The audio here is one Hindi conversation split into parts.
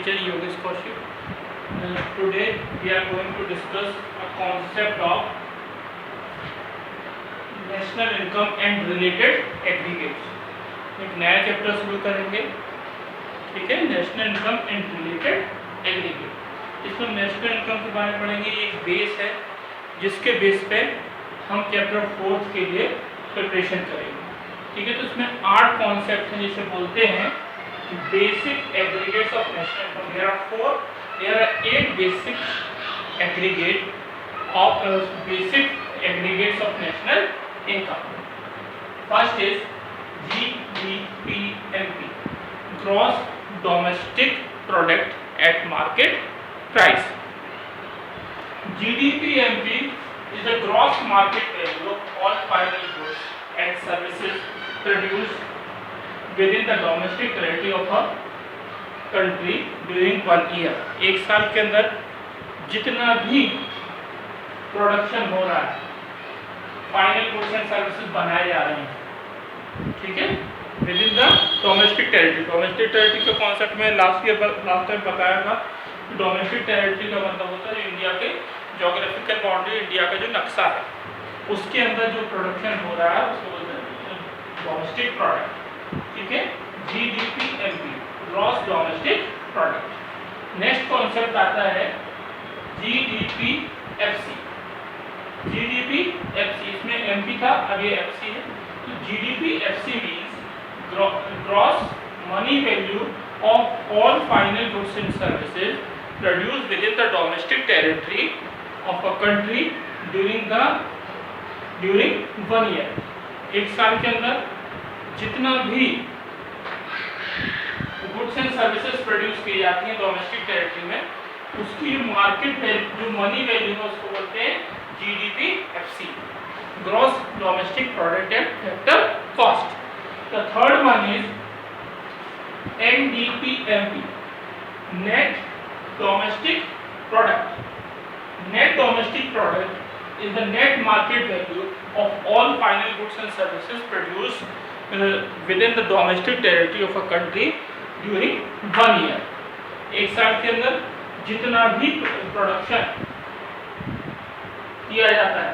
teacher Yogesh Kaushik. Today we are going to discuss a concept of national income and related aggregates. एक नया चैप्टर शुरू करेंगे, ठीक है, national income and related aggregate. इसमें नेशनल इनकम के बारे में पढ़ेंगे। ये एक बेस है जिसके बेस पे हम चैप्टर 4 के लिए प्रिपरेशन करेंगे, ठीक है। तो इसमें 8 कॉन्सेप्ट हैं जिसे बोलते हैं basic aggregates of national income. there are 8 basic aggregates of national income. First is GDPMP, gross domestic product at market price. GDPMP is the gross market value of all final goods and services produced within the domestic territory of a country during 1 year. एक साल के अंदर जितना भी प्रोडक्शन हो रहा है, फाइनल गुड्स एंड सर्विसेज बनाए जा रहे हैं, ठीक है, with in the domestic territory. Domestic territory के कॉन्सेप्ट में लास्ट टाइम बताया था। डोमेस्टिक टेरिटरी का मतलब होता है इंडिया के ज्योग्राफिकल बाउंड्री, इंडिया का जो नक्शा है उसके अंदर जो प्रोडक्शन हो रहा है उसको बोलते हैं डोमेस्टिक प्रोडक्ट, ठीक है। GDPMP, gross domestic product. Next concept आता है GDPFC। GDPFC, इसमें MP था, अब ये FC है। तो GDPFC means gross money value of all final goods and services produced with in the domestic territory of a country during 1 year. एक साल के अंदर जितना भी गुड्स एंड सर्विसेज प्रोड्यूस की जाती हैं डोमेस्टिक टेरिटरी में, उसकी जो मार्केट वैल्यू, जो मनी वैल्यू है, उसको बोलते हैं GDPFC, gross domestic product at factor cost. The third one is NDPMP, net domestic product. Net domestic product is the net market value of all final goods and services produced within the domestic territory of a country during 1 year. एक साल के अंदर जितना भी प्रोडक्शन किया जाता है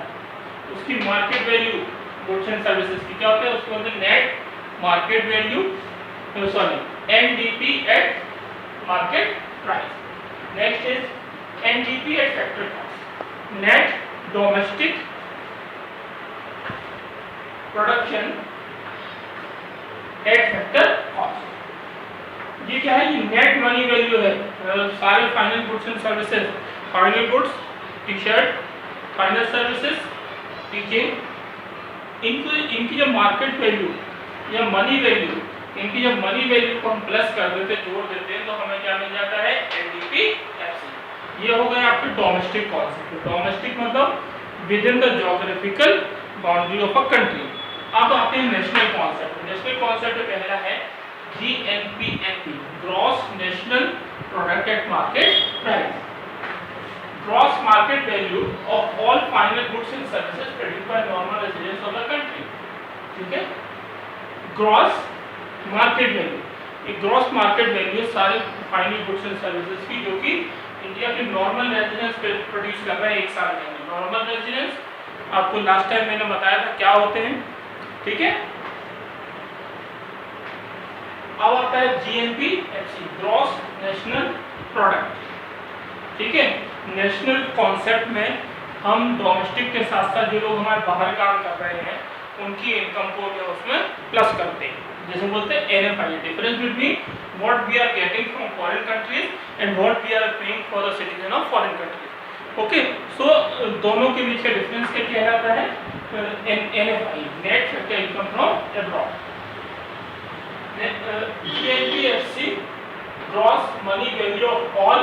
उसकी market value goods and services की क्या होता है, उसको बोलते हैं net market value, NDP eight market price. Next is NDP eight factor cost, net domestic production at factor cost. ये क्या है, ये नेट मनी वैल्यू है। सारे final goods and services, final goods T shirt, final services teaching, इनकी जब मार्केट वैल्यू या मनी वैल्यू, इनकी जब मनी वैल्यू को हम प्लस कर देते, जोड़ देते हैं, तो हमें क्या मिल जाता है, NDPFC। ये हो गया आपके डोमेस्टिक कॉन्सेप्ट। डोमेस्टिक मतलब with in the geographical boundary of a country. अब आते हैं नेशनल कॉन्सेप्ट। नेशनल कॉन्सेप्ट पहला है GNPMP, gross national product at market price, gross market value of all final goods and services produced by normal residents of the country, ठीक है। ग्रॉस मार्केट वैल्यू, एक ग्रॉस मार्केट वैल्यू सारे फाइनल गुड्स एंड सर्विसेज की जो कि इंडिया के नॉर्मल रेजिडेंस पे प्रोड्यूस कर रहे हैं एक साल के अंदर। नॉर्मल रेजिडेंस आपको लास्ट टाइम मैंने बताया था क्या होते हैं, ठीक है। अब आता है GNPFC, ग्रॉस नेशनल प्रोडक्ट, ठीक है। नेशनल कॉन्सेप्ट में हम डोमेस्टिक के साथ साथ जो लोग हमारे बाहर काम कर रहे हैं उनकी इनकम को जो उसमें प्लस करते हैं, जैसे बोलते हैं NFI, difference between what we are getting from foreign countries and what we are paying for the citizen of foreign countries. Okay, so दोनों के बीच का डिफरेंस क्या कहलाता है, NFI, net factor income from abroad. GNPFC, gross money value of all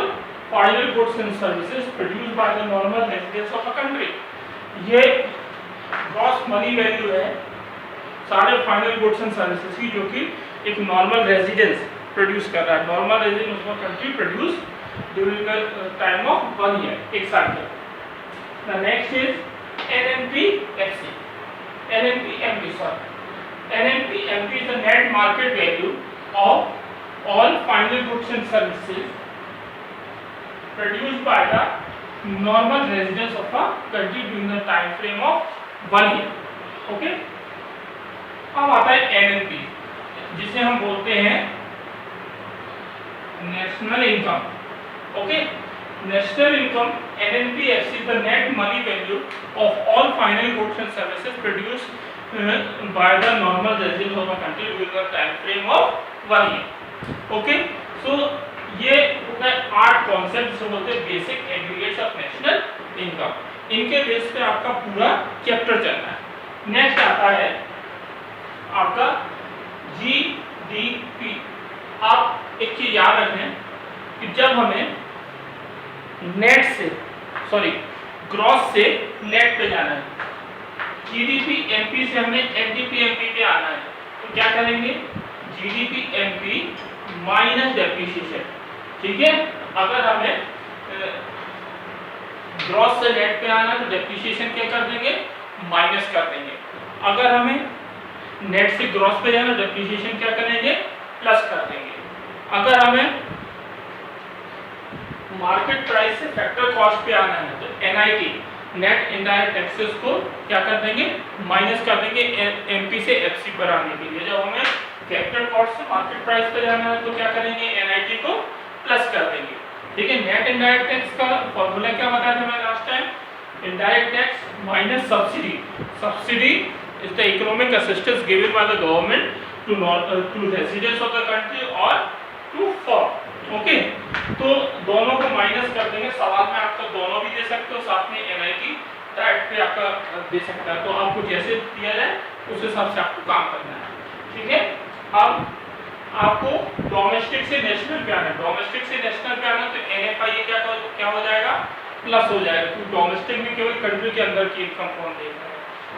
final goods and services produced by the normal residents of a country. ये ग्रॉस मनी वैल्यू है सारे फाइनल गुड्स एंड सर्विसेज की जो कि एक नॉर्मल रेजिडेंस प्रोड्यूस कर रहा है। Normal residence of country produce during the time of 1 year, एक साल के। The next is NNPFC, NNPMP is the net market value of all final goods and services produced by the normal residents of a country during the time frame of 1 year. Okay, अब आता है एनएनपी, जिसे हम बोलते हैं national income. Okay, national income NNPFC is the net money value of all final goods and services produced by the normal residents of a country during the time frame of 1 year. Okay, सो ये होता है 8 कॉन्सेप्ट जिसे बोलते हैं basic aggregates of national income. इनके बेस पे आपका पूरा चैप्टर चलना है. नेक्स्ट आता है आपका GDP. आप एक चीज याद रखें कि जब हमें नेट से ग्रॉस से नेट पे जाना है, GDP MP से हमें NDP MP पे आना है, तो क्या करेंगे? GDP MP minus depreciation. ठीक है, अगर हमें ग्रॉस से नेट पे आना है तो डेप्रिसिएशन क्या कर देंगे? माइनस कर देंगे. अगर हमें नेट से ग्रॉस पे जाना, डेप्रिसिएशन क्या करेंगे? प्लस कर देंगे. अगर हमें मार्केट प्राइस से फैक्टर कॉस्ट पे आना है तो NIT नेट इनडायरेक्ट टैक्सेस को क्या कर देंगे? माइनस कर देंगे MP से FC पर आने के लिए. जब हमें फैक्टर कॉस्ट से मार्केट प्राइस पे जाना है तो क्या करेंगे? NIT को प्लस कर देंगे. ठीक है, नेट इनडायरेक्ट टैक्स का फॉर्मूला क्या बताया था मैं last time? Indirect tax minus subsidy. Subsidy is the economic assistance given by the government to residents of the country or to firm. Okay, तो दोनों को माइनस कर देंगे. सवाल में आपको दोनों भी दे सकते हो, साथ में NIT डायरेक्ट पे आपका दे सकता है. तो आपको जैसे दिया जाए उस हिसाब से आपको काम करना है. ठीक है, अब आपको डोमेस्टिक से नेशनल पे आना है. डोमेस्टिक से नेशनल पे आना तो NFI क्या हो जाएगा? प्लस हो जाएगा, क्योंकि डोमेस्टिक में केवल कंट्री के अंदर की इनकम कौन देख रहा है.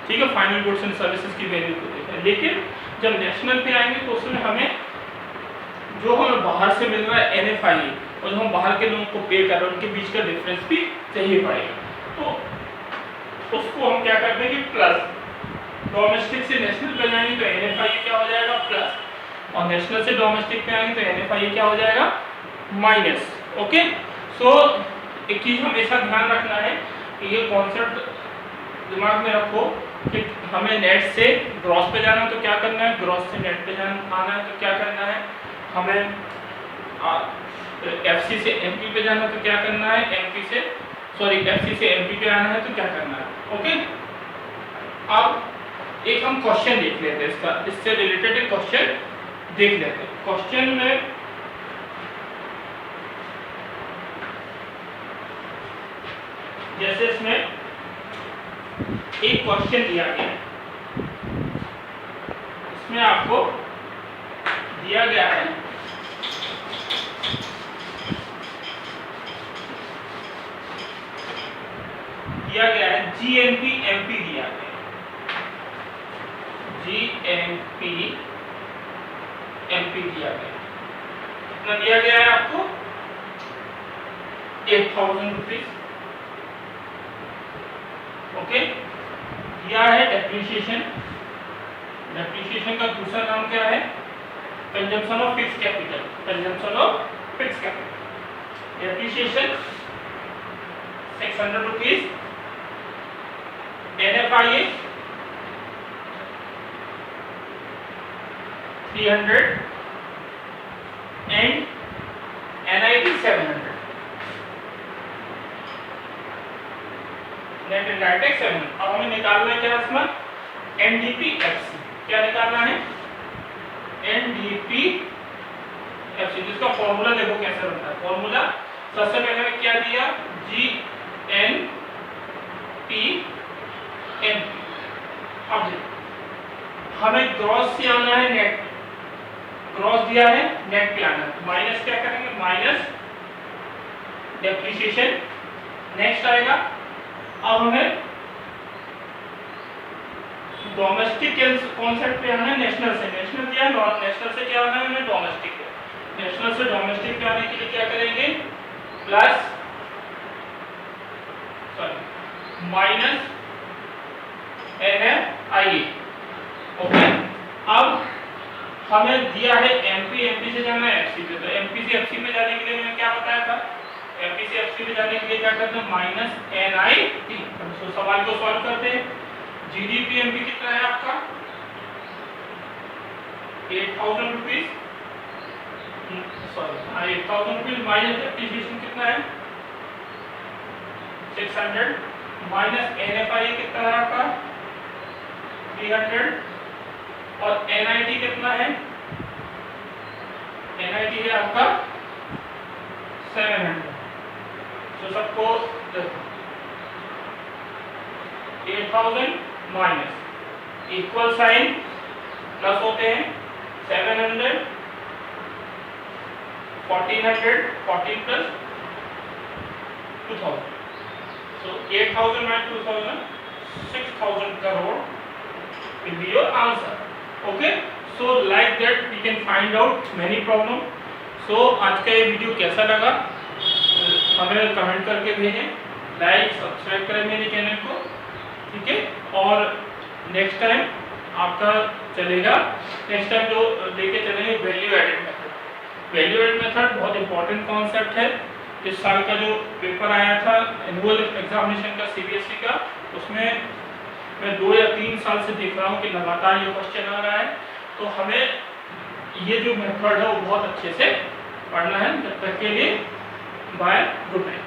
ठीक है, फाइनल गुड्स एंड सर्विसेज की वैल्यू को देखा है. लेकिन जब नेशनल पे आएंगे तो उसमें हमें जो हमें बाहर से मिल रहा है NFI और जो हम बाहर के लोगों को पे कर रहे हैं उनके बीच का डिफरेंस भी चाहिए पड़ेगा. तो उसको हम क्या कर देंगे? प्लस. डोमेस्टिक से नेशनल पे जाएंगे तो NFI क्या हो जाएगा? प्लस. और नेशनल से डोमेस्टिक पे आएंगे तो NFI क्या हो जाएगा? माइनस. ओके, सो एक चीज हमेशा ध्यान रखना है कि ये कॉन्सेप्ट दिमाग में रखो कि हमें नेट से ग्रॉस पे जाना है तो क्या करना है? ग्रॉस से नेट पे आना है तो क्या करना है? हमें FC से MP पे जाना है तो क्या करना है? FC से MP पे आना है तो क्या करना है? ओके, अब एक हम क्वेश्चन देख लेते हैं, इससे रिलेटेड एक क्वेश्चन देख लेते हैं. क्वेश्चन में जैसे इसमें एक क्वेश्चन दिया गया है, इसमें आपको दिया गया है GNP MP दिया गया है. GNP MP दिया गया है. कितना दिया गया है आपको? 8,000 रुपीज. ओके, दिया है डेप्रिसिएशन. डेप्रिसिएशन का दूसरा नाम क्या है? Consumption of fixed capital. Consumption of fixed capital. Depreciation 600 rupees. NFI 300 and NIT 700. Net indirect tax 700. अब हमें निकालना है क्या इसमें? NDP-FC. क्या निकालना है? NDP-FC, जिसका फॉर्मूला देखो कैसे बनता है. फॉर्मूला सबसे पहले में क्या दिया? GNP-MP. अब हमें ग्रॉस से आना है नेट. ग्रॉस दिया है, नेट पे आना है. माइनस क्या करेंगे? Minus depreciation. नेक्स्ट आएगा. अब हमें डोमेस्टिक कॉन्सेप्ट पे आना है नेशनल से. नेशनल दिया है, नेशनल से क्या आना है? हमें डोमेस्टिक पे. नेशनल से डोमेस्टिक पे आने के लिए क्या करेंगे? Plus minus NFI. ओके, अब हमें दिया है MP से जाना है FC पे. तो MP से FC में जाने के लिए मैंने क्या बताया था? एफपीसी में जाने के लिए क्या करना है, माइनस NIT। तो सवाल को सॉल्व करते हैं। जीडीपी एमपी कितना है आपका 8000 rupees, sorry 8000 rupees minus depreciation कितना है 600 माइनस NFI कितना है आपका 300 और NIT कितना है, NIT है आपका 700। तो सबको 8000 माइनस इक्वल साइन प्लस होते हैं 700 1400 14 plus 2000। So 8000 minus 2000 6000 crore will be your answer. Okay, so like that we can find out many problem. So आज का ये वीडियो कैसा लगा हमें कमेंट करके भेजें, लाइक सब्सक्राइब करें मेरे चैनल को, ठीक है। और नेक्स्ट टाइम आपका चलेगा, नेक्स्ट टाइम जो लेके चलेंगे value added method. Value added method बहुत इंपॉर्टेंट कॉन्सेप्ट है। इस साल का जो पेपर आया था एनुअल एग्जामिनेशन का सीबीएसई का, उसमें मैं 2 या 3 साल से देख रहा हूँ कि लगातार ये क्वेश्चन आ रहा है। तो हमें ये जो मेथड है वो बहुत अच्छे से पढ़ना है। जब तक के लिए बाय, गुड नाइट।